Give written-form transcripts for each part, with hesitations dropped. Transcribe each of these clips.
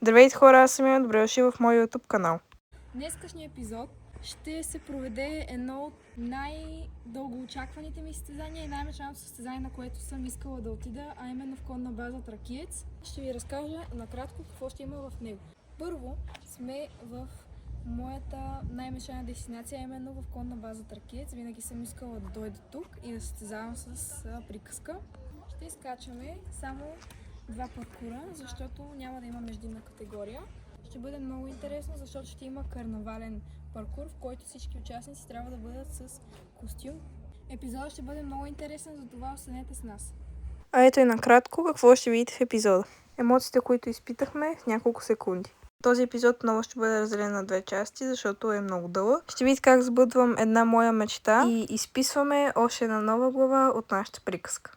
Здравейте хора, аз съм Ина, добре дошли в моя YouTube канал. Днескашния епизод ще се проведе едно от най-дълго очакваните ми състезания и най-мечтаното състезание, на което съм искала да отида, а именно в конна база Тракиец. Ще ви разкажа накратко какво ще има в него. Първо сме в моята най-мечтана дестинация, именно в конна база Тракиец. Винаги съм искала да дойда тук и да състезавам с приказка. Ще изкачваме само два паркура, защото няма да има междинна категория. Ще бъде много интересно, защото ще има карнавален паркур, в който всички участници трябва да бъдат с костюм. Епизодът ще бъде много интересен, затова останете с нас. А ето и накратко какво ще видите в епизода. Емоциите, които изпитахме в няколко секунди. Този епизод много ще бъде разделен на две части, защото е много дълъг. Ще видите как сбъдвам една моя мечта и изписваме още една нова глава от нашата приказка.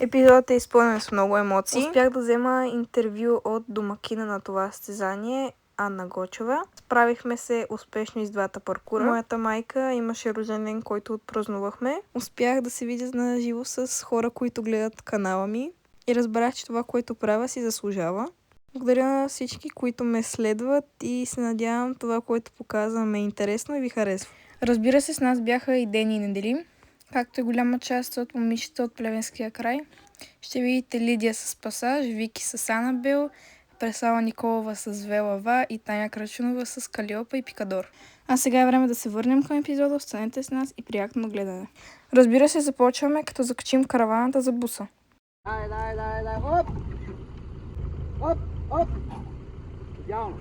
Епизодът е изпълнен с много емоции. Успях да взема интервю от домакина на това състезание, Анна Гочева. Справихме се успешно из двата паркура. Моята майка имаше рожден ден, който отпразнувахме. Успях да се видя на живо с хора, които гледат канала ми и разбрах, че това, което правя, си заслужава. Благодаря на всички, които ме следват и се надявам това, което показвам, е интересно и ви харесва. Разбира се, с нас бяха и Дени и Неделим, както и голяма част от момичета от Плевенския край. Ще видите Лидия с Пасаж, Вики с Анабел, Преслава Николова с Велава и Таня Крачунова с Калиопа и Пикадор. А сега е време да се върнем към епизода, останете с нас и приятно гледане. Разбира се, започваме като закачим караваната за буса. Дай, хоп! Хоп, хоп! Идеално!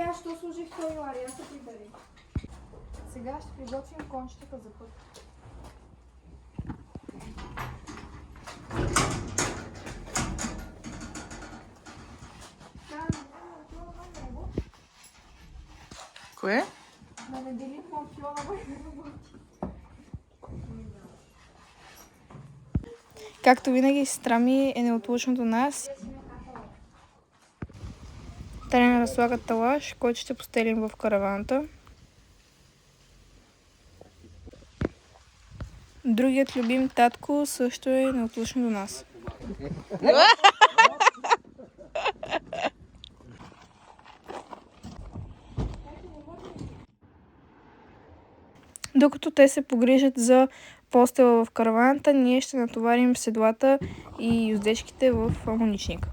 Аз ще служих този лари, аз се прибери. Сега ще приготвим кончетата за път. Кое? Да не делим помпиона върху. Както винаги, сестра ми е неотлучно до нас. Таня разслага талаш, който ще постелим в караваната. Другият любим татко също е неотлучно до нас. Докато те се погрижат за постела в караваната, ние ще натоварим седлата и юздечките в амуничника.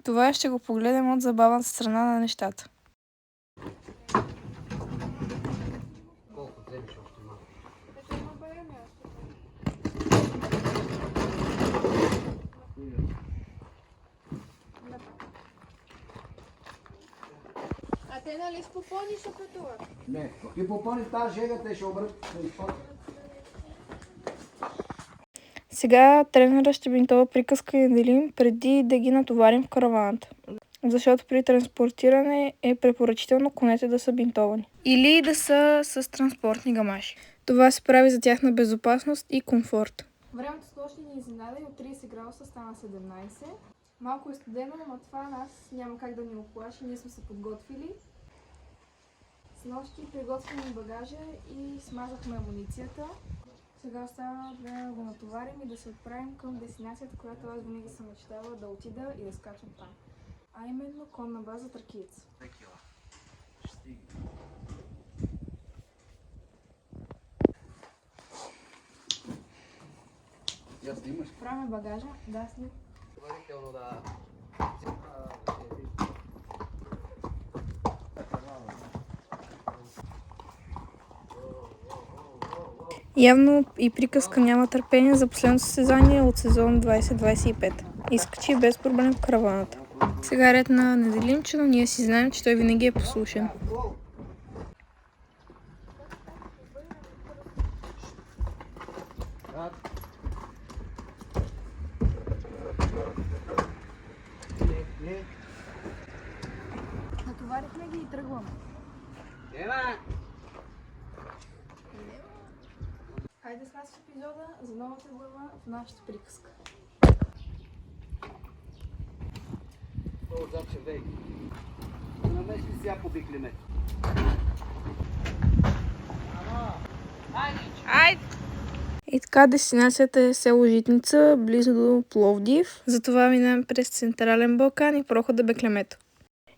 Това ще го погледнем от забавната страна на нещата. А те нали с попони ще пътуват? Не, ти попълни тази жега, те ще обрат. Сега тренера ще бинтова приказка и Неделим преди да ги натоварим в караваната. Защото при транспортиране е препоръчително конете да са бинтовани. Или да са с транспортни гамаши. Това се прави за тяхна безопасност и комфорт. Времето с нощи ни изненада и от 30 градуса стана 17. Малко е студено, но това нас няма как да ни оплаши. Ние сме се подготвили. С нощи приготвихме багажа и смазахме амуницията. Сега остава да го натоварим и да се отправим към дестинацията, която аз винаги съм мечтала да отида и да скачам там. А именно конна база Тракиец. Я снимаш? Правим багажа. Да, снимам. Предварително да... Явно и приказка няма търпение за последното състезание от сезон 2025. Изкачи без проблем в караваната. Сега е ред на Неделимче, но ние си знаем, че той винаги е послушен. Натоварихме ги и тръгваме. Ема! Хайде с нас в епизода за новата глава в нашата приказка. Отзад ще вей. сега по биклемет. Айде! И така, дестинацията е село Житница, близо до Пловдив. Затова минаваме през Централен Балкан и прохода Беклемето.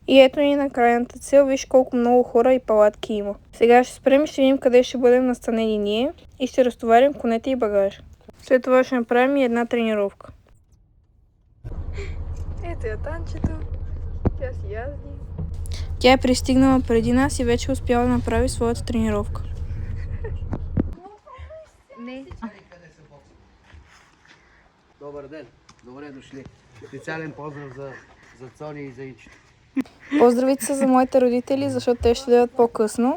И ето ни на крайната цел, виж колко много хора и палатки има. Сега ще спрем и ще видим къде ще бъдем настанени ние и ще разтоварим конете и багажа. След това ще направим и една тренировка. Ето я Танчето. Тя си язди. Тя е пристигнала преди нас и вече успяла да направи своята тренировка. Не. Добър ден, добре дошли. Специален поздрав за Цони и за Ичето. Поздравите са за моите родители, защото те ще дойдат по-късно.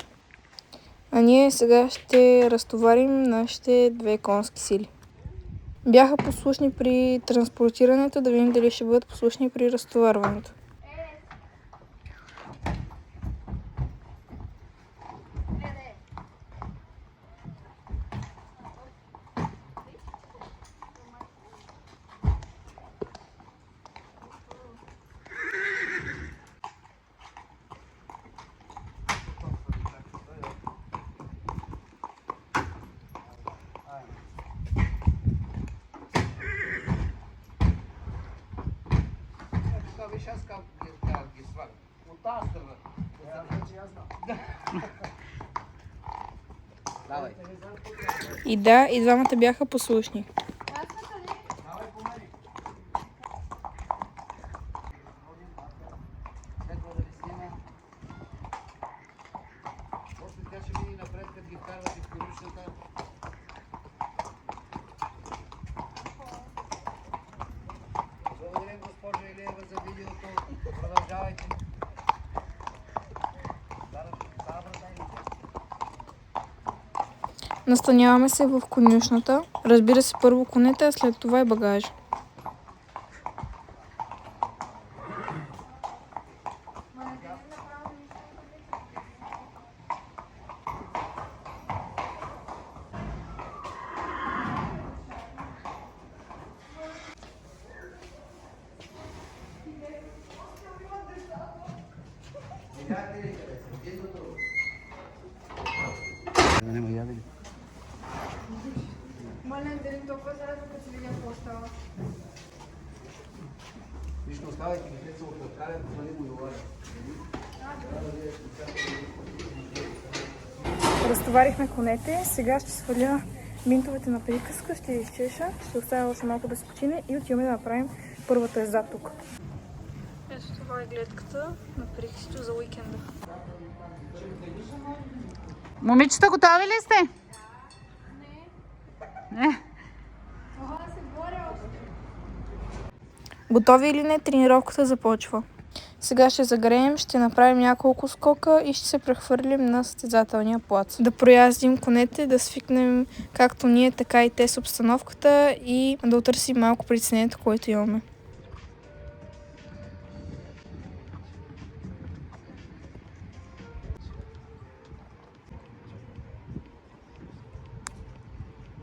А ние сега ще разтоварим нашите две конски сили. Бяха послушни при транспортирането, да видим дали ще бъдат послушни при разтоварването. Виж аз как ги слагам. От тази страна. Давай. И да, и двамата бяха послушни. Давай по мене. Следва да ви снима. После тя ще види напред, като ги вкарват из коричната. Благодарим, госпожа Илиева, за видеото. Продължавайте. Настаняваме се в конюшната. Разбира се, първо конете, а след това и багажа. Няма ядели. Мален ден толкова зараза, като си видя какво става. Нищо оставайте, ги деца от откалят, нали му говоря. Разтоварихме конете, сега ще сваля минтовете на приказка, ще изчеша, ще оставя още малко да се почине и отиваме да направим първата езда тук. Ето това е гледката на приказчето за уикенда. Момичета, готови ли сте? Не. Готови или не, тренировката започва. Сега ще загреем, ще направим няколко скока и ще се прехвърлим на състезателния плац. Да прояздим конете, да свикнем както ние, така и те с обстановката и да отърсим малко притеснението, което имаме.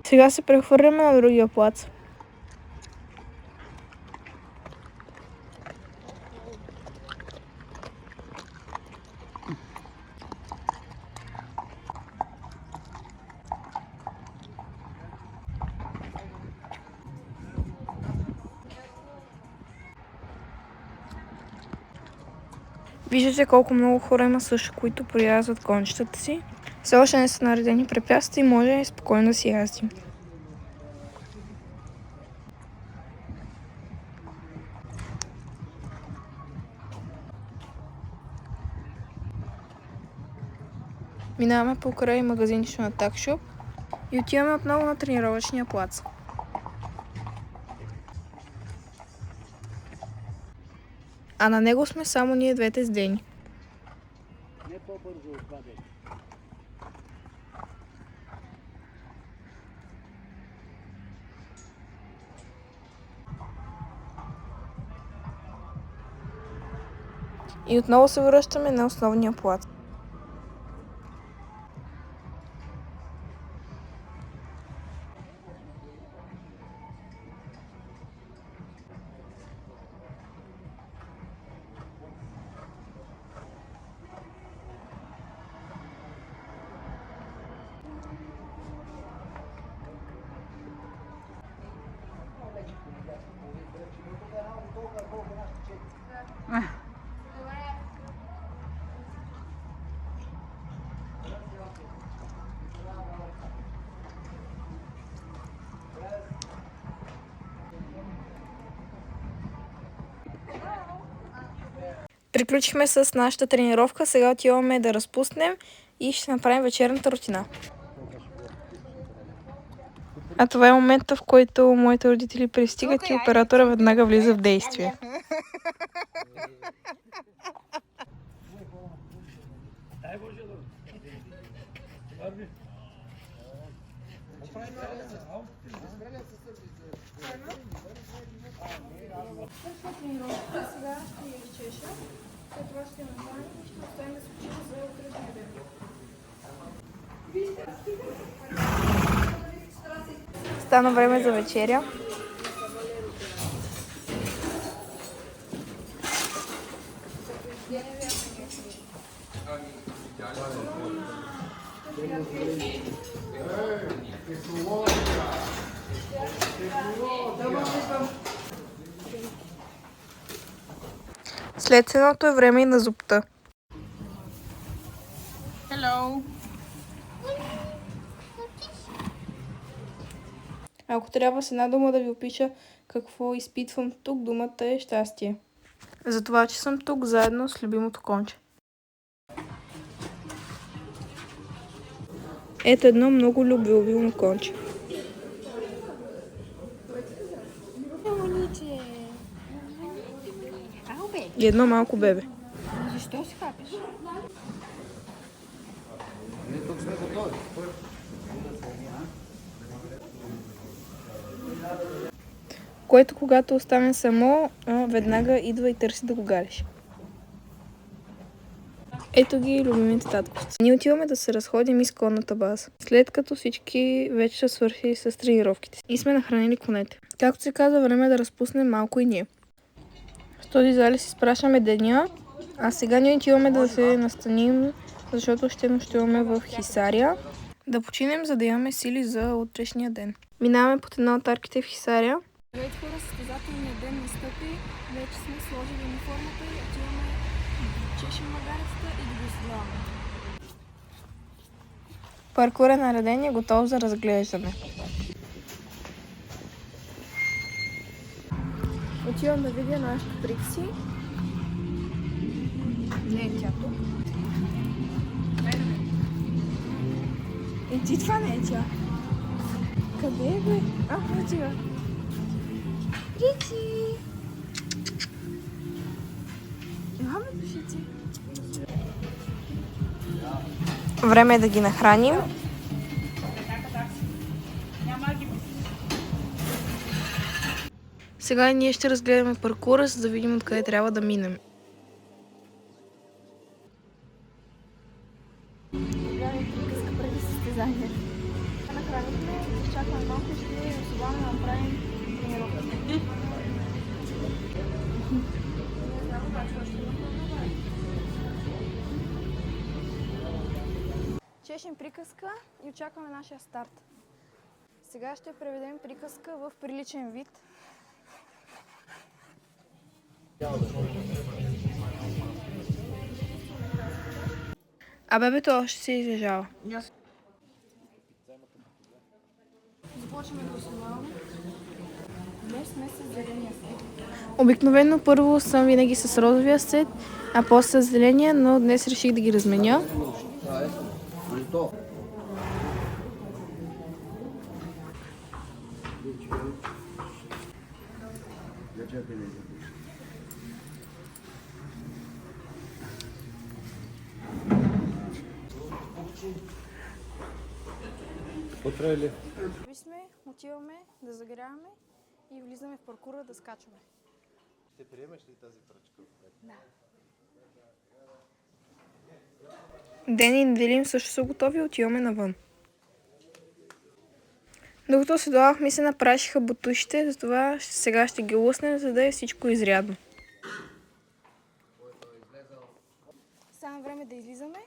Сега се прехвърляме на другия плац. Виждате колко много хора има също, които приязват кончетата си. Все още не са наредени препятствия и може спокойно да си яздим. Минаваме покрай магазинчето на Такшоп и отиваме отново на тренировъчния плац. А на него сме само ние двете с Дени. Не по-бързо отпадай. И отново се връщаме на основния плац. Приключихме с нашата тренировка, сега отиваме да разпуснем и ще направим вечерната рутина. А това е момента, в който моите родители пристигат и оператора веднага влиза в действие. Сега ще я изчеша, след това ще направим и ще оставим да се учим за утрешния ден. Стана време за вечеря. След седното е време и на зупта. Hello. Ако трябва с една дума да ви опиша какво изпитвам тук, думата е щастие. За това, че съм тук заедно с любимото конче. Ето едно много любимо конче. И едно малко бебе. Защо си хапиш? Ние тук сме готови. Което когато остане само, веднага идва и търси да го галиш. Ето ги любимите татковци. Ние отиваме да се разходим из конната база, след като всички вече са свършили с тренировките си и сме нахранили конете. Както се казва, време е да разпуснем малко и ние. С този залез изпращаме деня, а сега ние отиваме да се настаним, защото ще нощуваме в Хисаря. Да починем, за да имаме сили за утрешния ден. Минаваме под една от арките в Хисаря. Здравейте хора, състезателният ден настъпи. Вече сме сложили униформата и отиваме да чешем магарицата и да го изследваме. Паркур е нареден и е готов за разглеждане. Отивам да видя нашата Прикси. Не е тя тук. И ти това не е тя. Къде е, бе? Отива. Прикси! Имаме душици. Време е да ги нахраним. Сега ние ще разгледаме паркура, за да видим откъде трябва да минем. Гледаме приказка преди състезание. Нахранихме, изчакваме малко и ще особено да направим тренировка. Чешем приказка и очакваме нашия старт. Сега ще преведем приказка в приличен вид. А бебето още се излежава. Започваме да основаваме. Днес сме с зеления сет. Обикновено първо съм винаги с розовия сет, а после с зеления, но днес реших да ги разменя. Отиваме да загряваме и влизаме в паркура да скачаме. Ще приемеш ли тази пръчка? Да. Дени и Неделим също са готови и отиваме навън. Докато седлах ми се напрашиха бутушите, затова сега ще ги лъснем, за да е всичко изрядно. Сега е време да излизаме.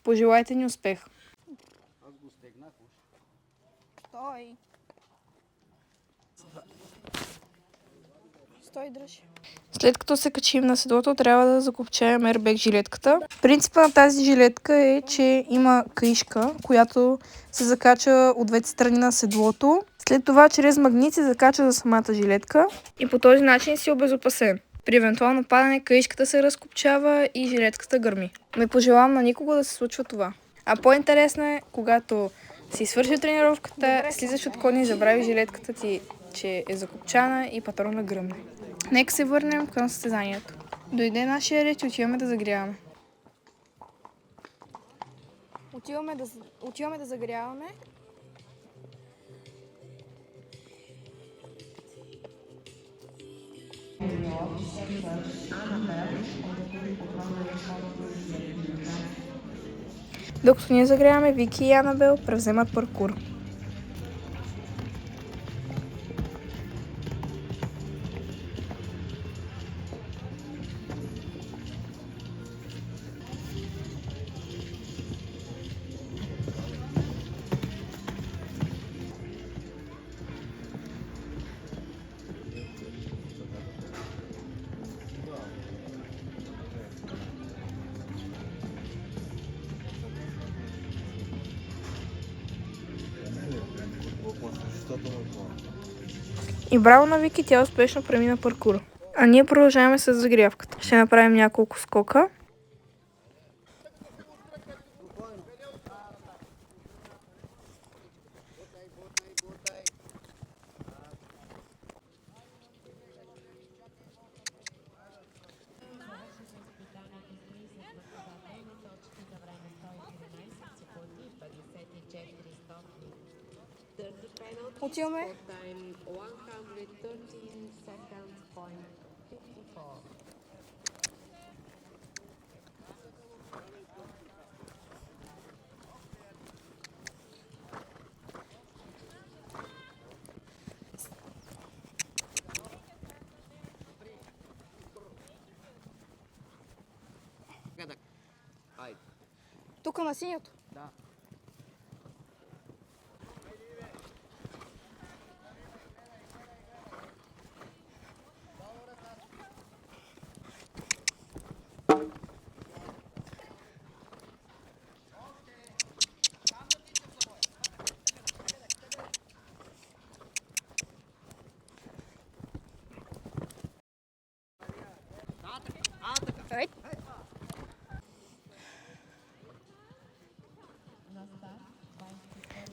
Пожелайте ни успех! Аз го стегнах уж. Стой! Стой, дръж. След като се качим на седлото, трябва да закопчаем airbag жилетката. Принципът на тази жилетка е, че има каишка, която се закача от двете страни на седлото. След това чрез магнит се закача за самата жилетка и по този начин си обезопасен. При евентуално падане каишката се разкопчава и жилетката гърми. Не пожелавам на никого да се случва това. А по-интересно е, когато си свърши тренировката, слизаш от коня и забрави жилетката ти, че е закопчана и патрона гръмне. Нека се върнем към състезанието. Дойде нашия реч и отиваме да загряваме. Отиваме да загряваме. Докато ние загряваме, Вики и Анабел превземат паркур. И браво на Вики, тя успешно премина паркура. А ние продължаваме с загрявката. Ще направим няколко скока. Отиваме. Тук на синьото? Да.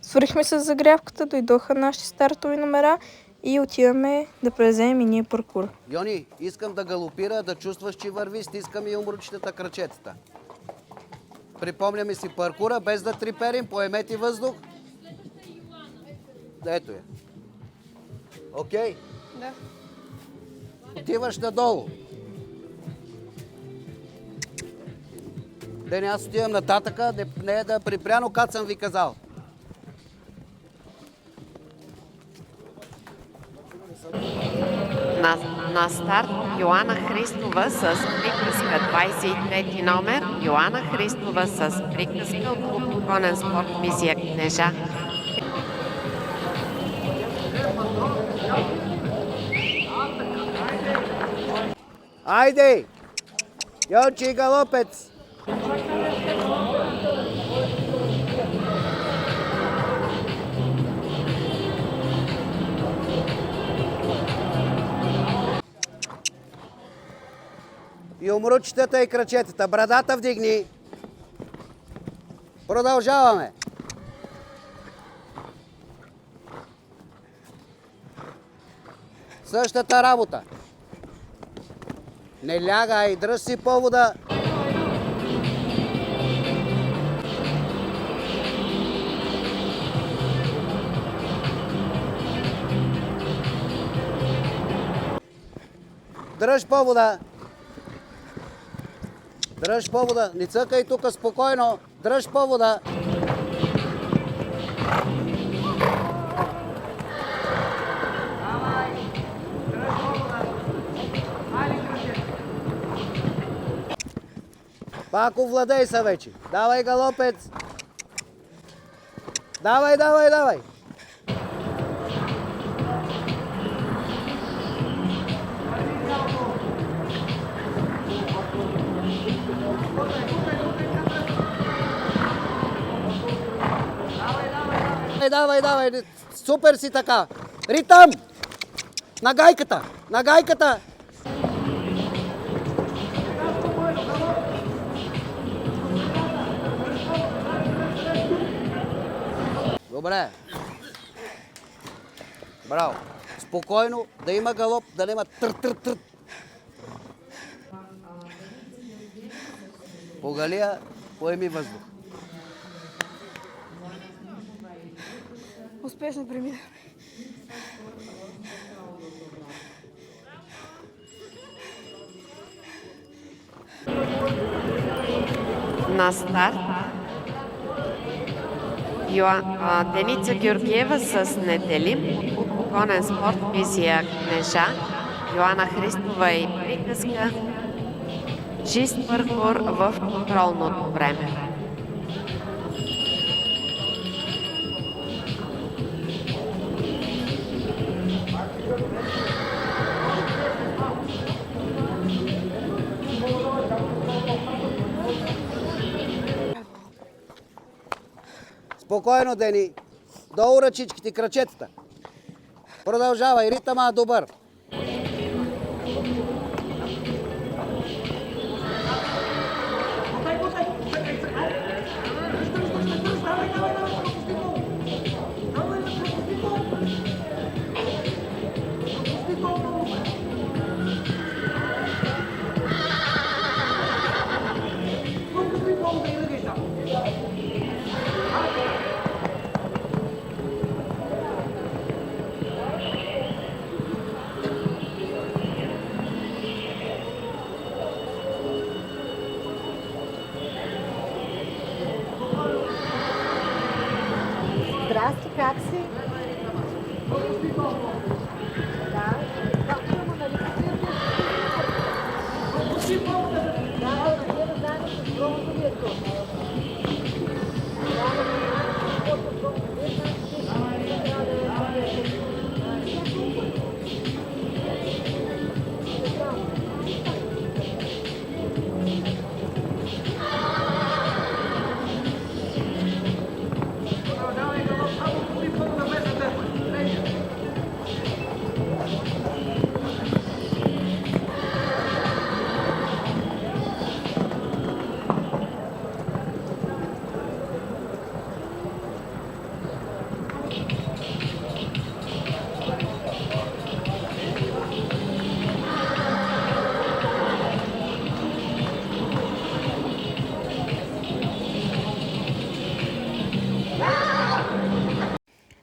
Свършихме с загрявката, дойдоха нашите стартови номера и отиваме да превземем и ние паркур. Йони, искам да галопира, да чувстваш, че върви, стискам и умручетата крачетата. Припомняме си паркура, без да триперим, поемете въздух. Ето я. Окей? Да. Отиваш надолу. Дене, аз отивам нататъка, не е да припряно, как съм ви казал. На старт Йоана Христова с приказка 23 номер. Йоана Христова с приказка от клуб Конен спорт Мизия Кнежа. Айде! Йончи галопец! И умручетата и крачетата. Брадата вдигни. Продължаваме. Същата работа. Не лягай, дръж си повода. Дръж повода. Дръж повода. Не цъкай тук спокойно. Дръж повода. Пак овладей се вече. Давай, галопец. Давай, давай, давай. Давай, давай, Супер си така! Ритъм! На гайката! На гайката! Добре. Браво. Спокойно, да има галоп, да няма тър-тър-тър. Погалия, поеми въздух. Успешно премина. На старт Деница Георгиева с Неделим, конен спорт мисия Кнежа, Йоана Христова и приказка, чист паркур в контролното време. Спокойно, Дени. Долу ръчичките, крачетата. Продължавай, ритъма добър. Здрасти, как си?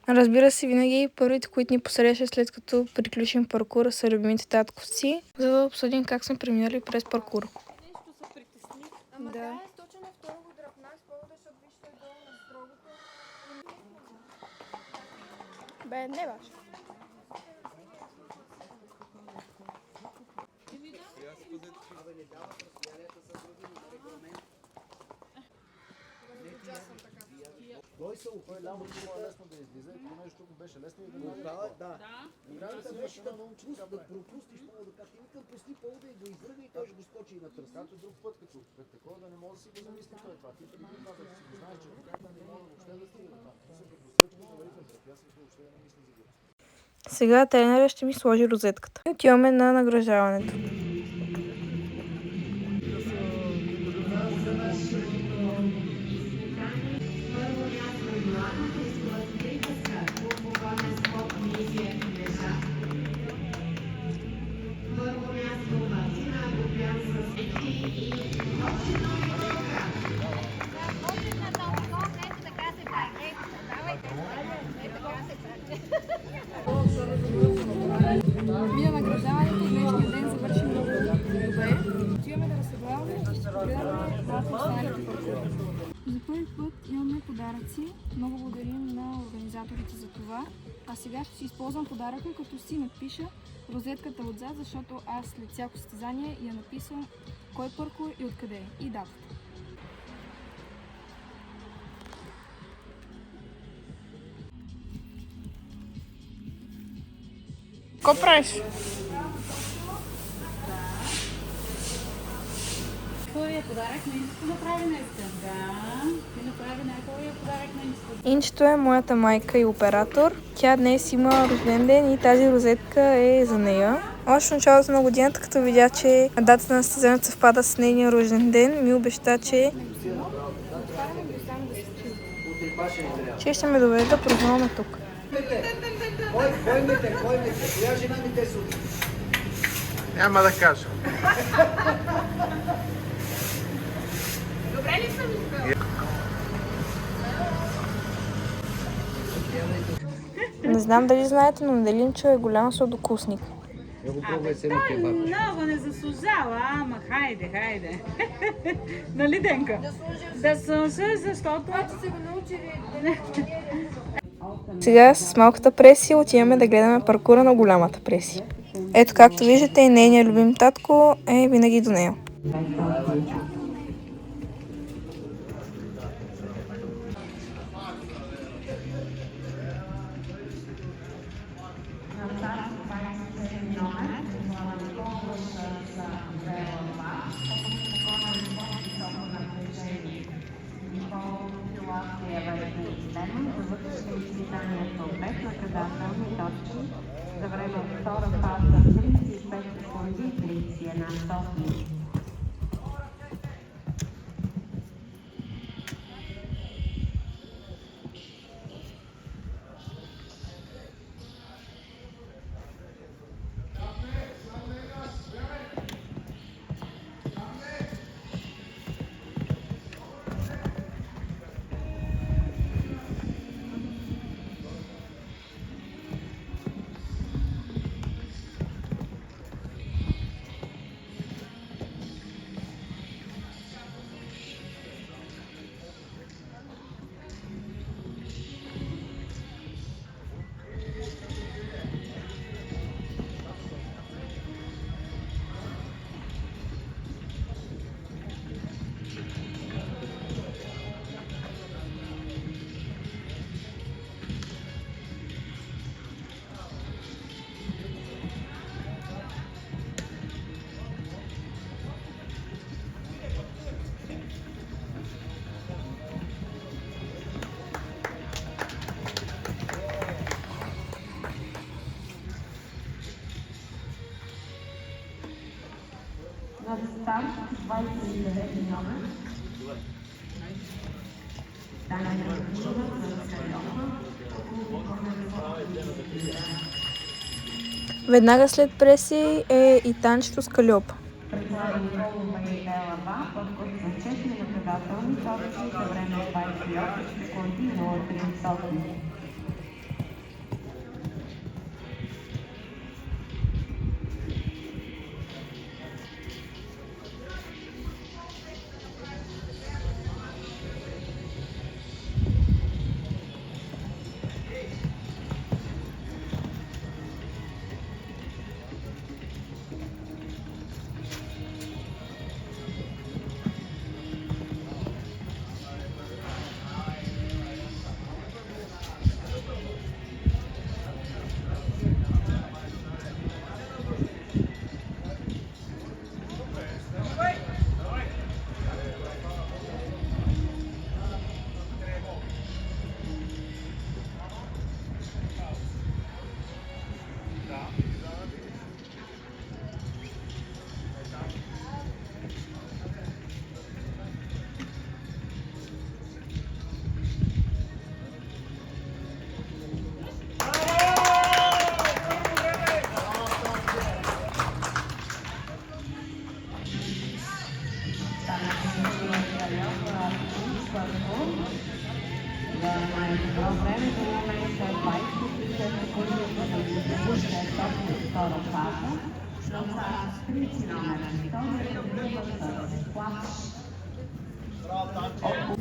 Разбира се, винаги първите, които ни посрещат след като приключим паркура, са любимите татковци, за да обсъдим как сме преминали през паркура. Нещо се притесни. Ама да. Е точно на второ го дръпна с повода, защото вижте долу на строгото. Бе, не баш. Той се уходи, лесно да излиза, ако нещо беше лесно и да го оправя. Да. Играта беше да научиш да пропустиш повода, как ти викам, пусти повода и го издръга и той ще го скочи и на тръскато друг път, като такова да не може да си го замисли това. Ти преди това да си го знаеш, че ръката не може въобще да стига до това. Се като сръчно заварително препятствието въобще да не мисли за това. Сега тренерът ще ми сложи розетката. Отиваме на награждаването. Мина награждаването и днешния ден завърши много добре. Отиваме да разсъбаваме и ще гледаме малко останалите паркури. За първи път имаме подаръци. Много благодарим на организаторите за това. А сега ще си използвам подаръка, като си напиша розетката отзад, защото аз след всяко състезание я написвам кой паркур и откъде е и датата. Какво правиш? Първия най-хубавия подарък на Инчето направи днес. Да, ти направи най-хубавия подарък на Инчето. Инчето е моята майка и оператор. Тя днес има рожден ден и тази розетка е за нея. Още в началото на годината, като видя, че датата на състезанието съвпада с нейния рожден ден, ми обеща, че ще ме доведе да празнуваме тук. Кой мете? Коя жена ми те суди? Няма да кажа. Не знам дали знаете, но Неделинчо е голям сладокусник. Много не заслужава, ама хайде. Нали, Денка? Да служи, защото... Сега с малката Преси отиваме да гледаме паркура на голямата Преси. Ето, както виждате, и нейният любим татко е винаги до нея. За време от втора фаза 35 секунди и 31 стотни. На старт 29 номер. Веднага след Преси е и танчето с Кальоп.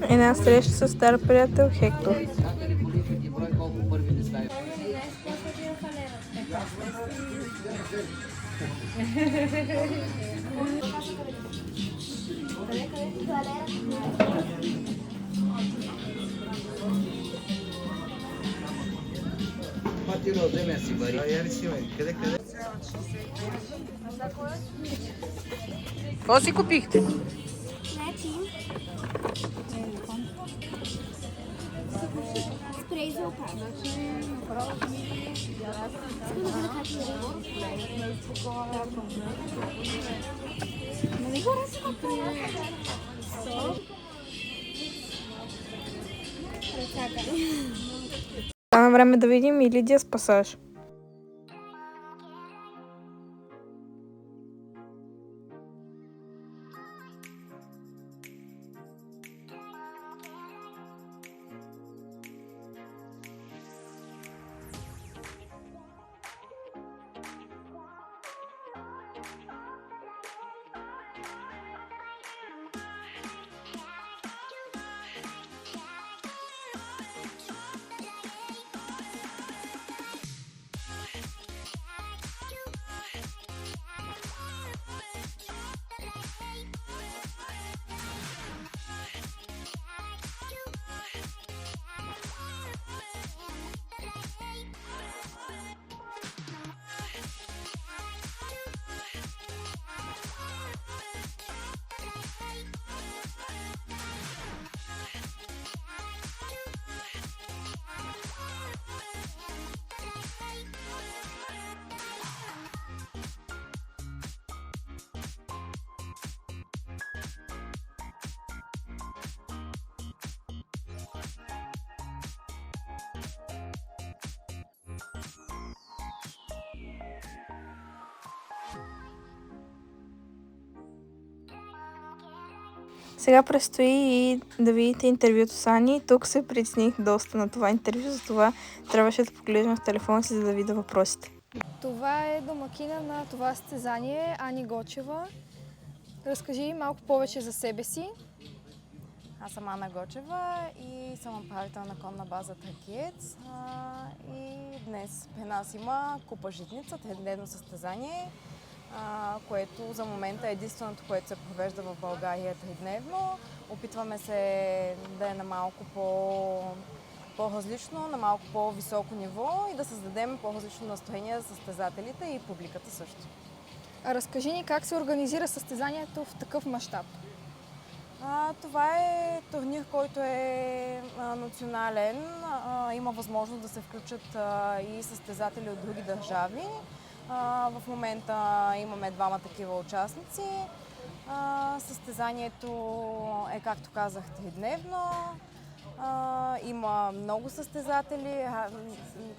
Една среща с стар приятел Хектор. Какво си купихте? Стана време да видим и Лидия с пасаж. Сега предстои и да видите интервюто с Ани. Тук се притесних доста на това интервю, затова трябваше да погледнем в телефона си, за да видя въпросите. Това е домакина на това състезание, Ани Гочева. Разкажи малко повече за себе си. Аз съм Ана Гочева и съм управител на конна база Тракиец. И днес при нас има Купа Житница, трехдневно състезание, което за момента е единственото, което се провежда в България тридневно. Опитваме се да е на малко по-различно, на малко по-високо ниво и да създадем по-различно настроение за състезателите и публиката също. А разкажи ни как се организира състезанието в такъв мащаб? Това е турнир, който е национален. Има възможност да се включат и състезатели от други държави. В момента имаме двама такива участници. Състезанието е, както казах, тридневно. Има много състезатели,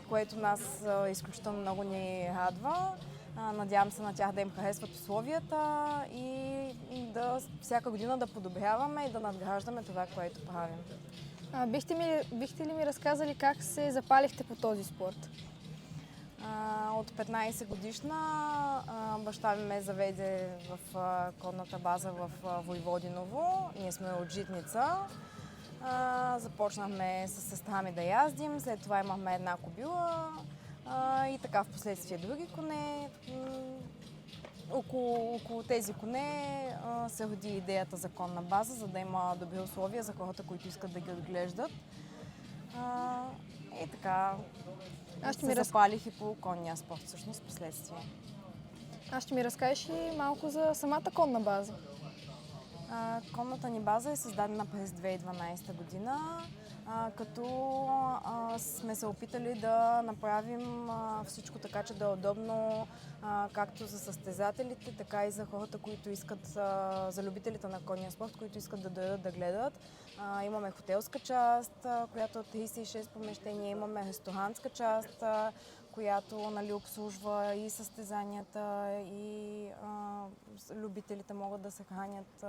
което нас изключително много ни радва. Надявам се на тях да им харесват условията и всяка година да подобряваме и да надграждаме това, което правим. Бихте ли ми разказали как се запалихте по този спорт? От 15 годишна баща ми ме заведе в конната база в Войводиново. Ние сме от Житница. Започнахме с сестра ми да яздим, след това имахме една кобила и така в последствие други коне. Около тези коне се роди идеята за конна база, за да има добри условия за хората, които искат да ги отглеждат. И така се запалих и по конния спорт, всъщност, в последствие. Ще ми разкажеш ли малко за самата конна база? Конната ни база е създадена през 2012 година, като сме се опитали да направим всичко така, че да е удобно както за състезателите, така и за хората, които искат, за любителите на конния спорт, които искат да дойдат да гледат. Имаме хотелска част, която е 36 помещения, имаме ресторантска част, която обслужва и състезанията, и любителите могат да се хранят,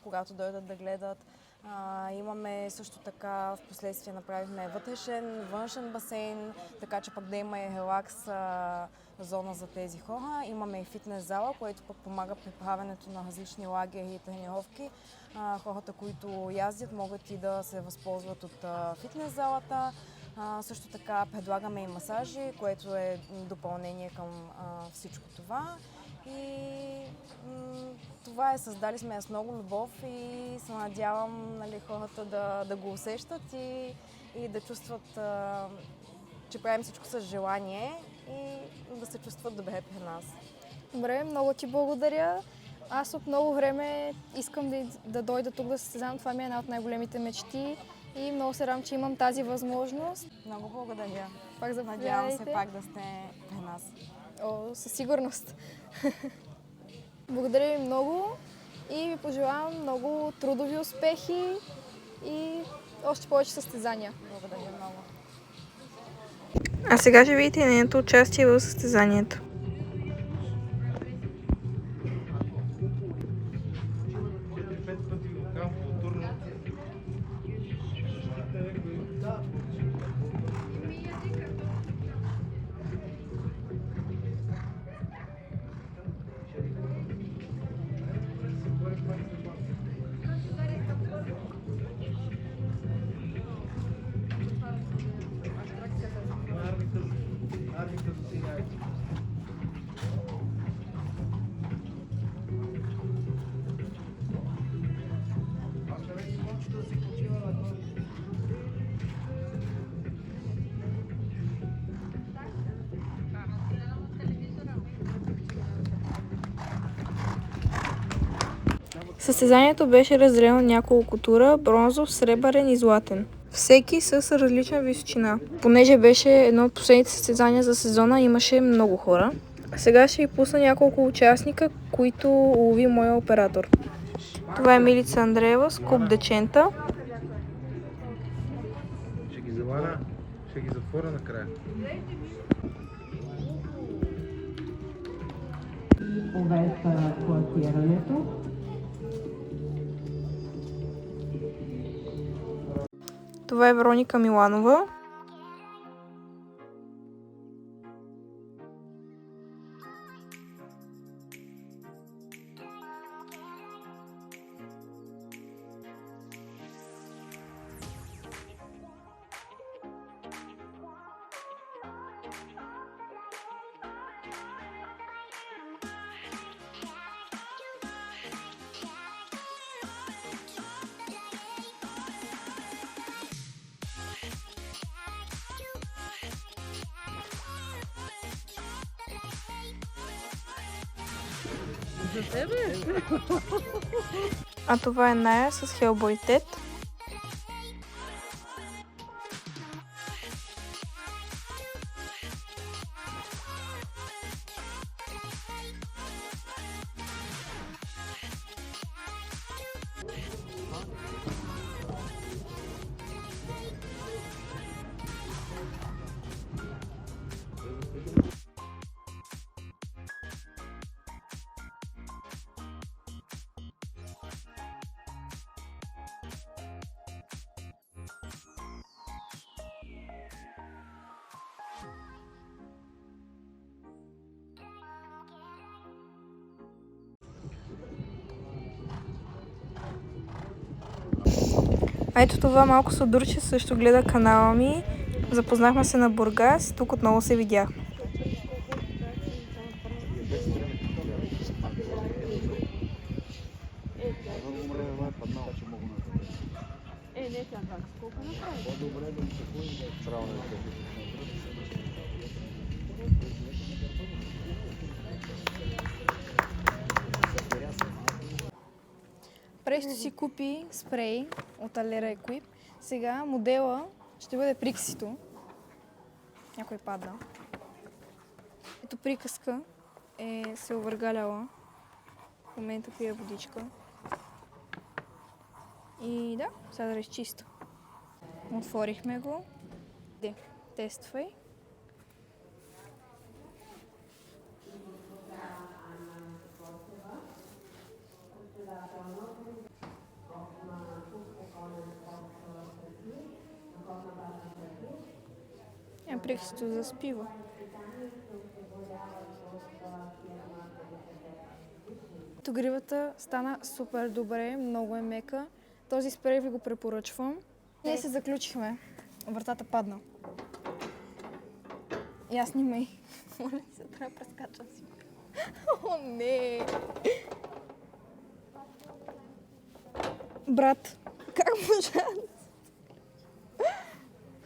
когато дойдат да гледат. Имаме също така, в последствие направихме вътрешен, външен басейн, така че пък да има и релакс зона за тези хора. Имаме и фитнес зала, което пък помага при правенето на различни лагери и тренировки. Хората, които яздят, могат и да се възползват от фитнес залата. Също така предлагаме и масажи, което е допълнение към всичко това. И това създали сме с много любов и се надявам, хората да го усещат и да чувстват, че правим всичко с желание и да се чувстват добре при нас. Добре, много ти благодаря. Аз от много време искам да дойда тук да състезавам. Това ми е една от най-големите мечти и много се радвам, че имам тази възможност. Много благодаря. Пак Надявам се заповядайте. пак да сте при нас. О, със сигурност. Благодаря ви много и ви пожелавам много трудови успехи и още повече състезания. Благодаря много. А сега ще видите нейното участие в състезанието. Състезанието беше разделено на няколко тура – бронзов, сребърен и златен. Всеки с различна височина. Понеже беше едно от последните състезания за сезона, имаше много хора. Сега ще ви пусна няколко участника, които улови моя оператор. Това е Милица Андреева с Куп Дечента. Ще ги заваля, ще ги затворя накрая. Обеста класирането. Това е Вероника Миланова. А това е Ная с Hellboy Тед. А ето това малко сладурче също гледа канала ми. Запознахме се на Бургас, тук отново се видяхме. Престо си купи спрей от Alera Equip. Сега модела ще бъде Приксито. Някой падна. Ето приказка е се овъргаляла. В момента пия водичка. И да, сега да разчиста. Отворихме го. Тествай. Приксито заспива. Гривата стана супер добре, много е мека. Този спрей ви го препоръчвам. Ние се заключихме. Вратата падна. И аз снимай. Моля се, трябва да прескачам си. О, не! Брат, как можа?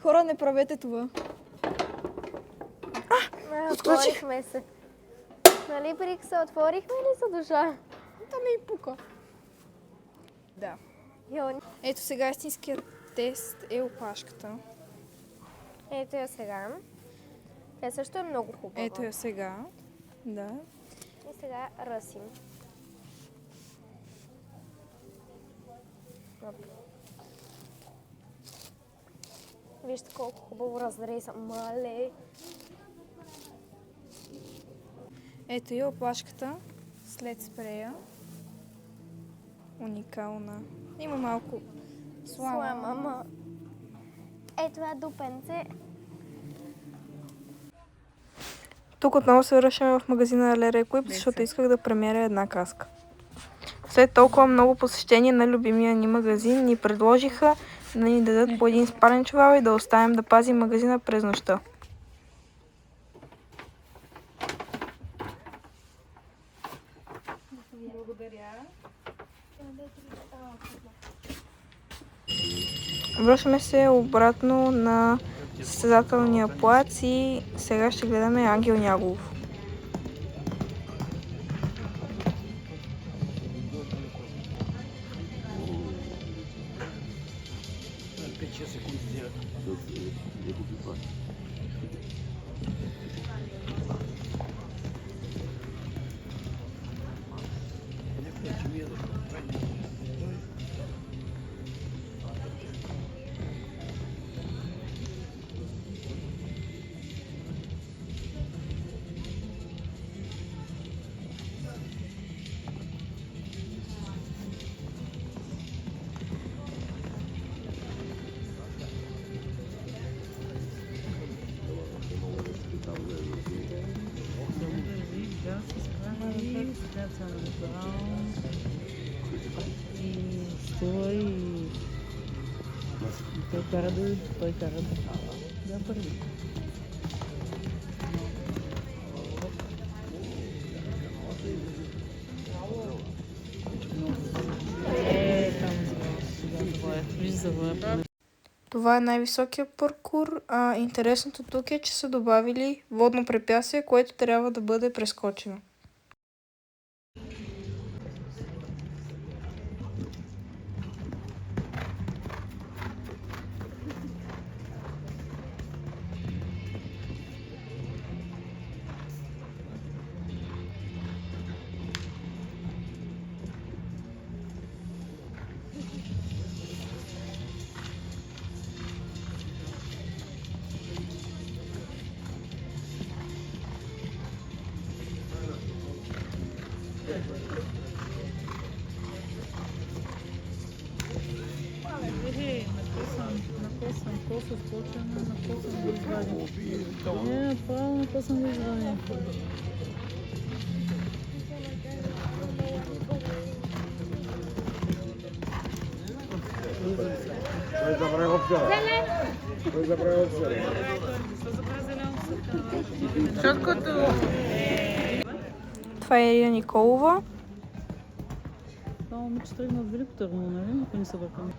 Хора, не правете това. Отворихме се. Нали, Прикса, отворихме ли за душа? Там и пука. Да. Йони. Ето сега истинският тест е опашката. Ето я сега. Тя също е много хубава. Ето я сега. Да. И сега ръсим. Оп. Вижте колко хубаво разреза. Мале! Ето и опашката след спрея. Уникална. Има малко слама. Ама. Ето това дупенце. Тук отново се връщаме в магазина Lera Equip, защото исках да премеря една каска. След толкова много посещения на любимия ни магазин, ни предложиха да ни дадат по един спален чувал и да оставим да пазим магазина през нощта. Връщаме се обратно на състезателния плац и сега ще гледаме Ангел Няголов. Той кара да първи. Това е най-високия паркур. Интересното тук е, че са добавили водно препятствие, което трябва да бъде прескочено. Това е Ирина Николова. Това момиче тръгна от Велико Търново, нали? Ако не се бъркам.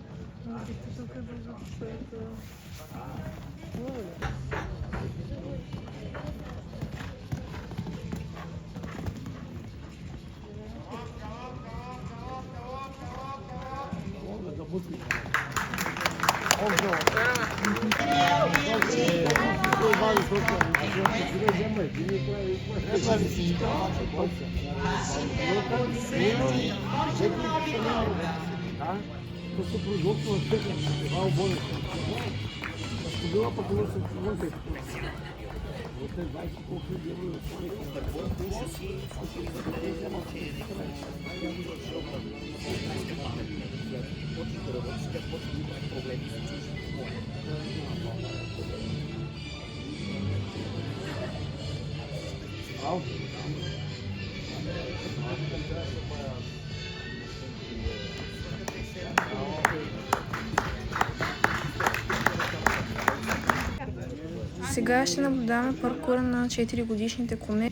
Сега ще наблюдаваме паркура на 4-годишните коне.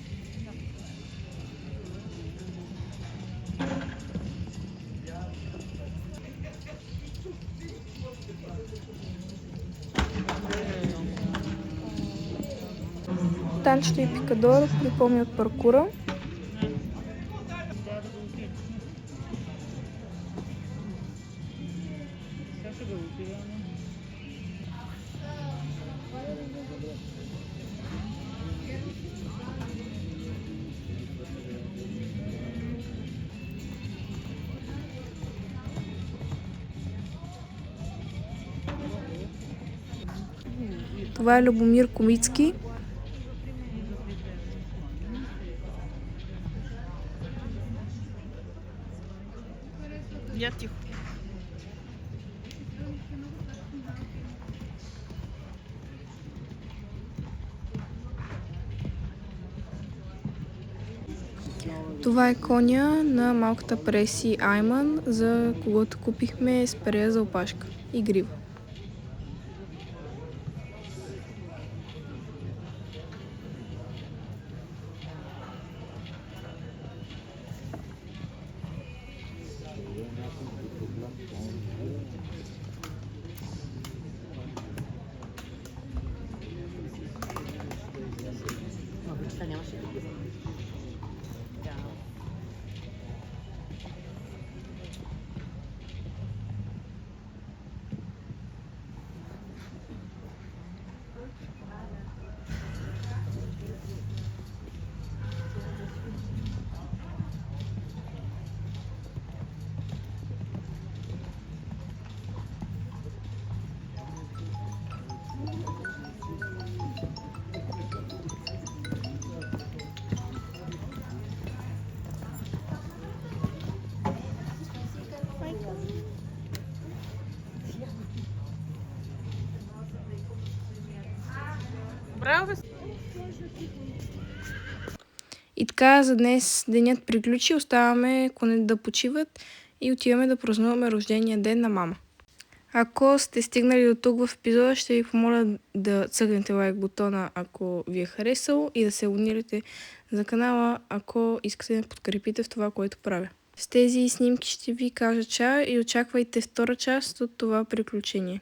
Танчето и пикадор припомнят паркура. Това е Любомир Комицки. Я тихо. Това е коня на малката Преси Айман, за когото купихме спрея за опашка и грива. И така за днес денят приключи, оставаме конете да почиват и отиваме да празнуваме рождения ден на мама. Ако сте стигнали до тук в епизода, ще ви помоля да цъкнете лайк бутона, ако ви е харесало, и да се абонирате за канала, ако искате да ме подкрепите в това, което правя. С тези снимки ще ви кажа чао и очаквайте втора част от това приключение.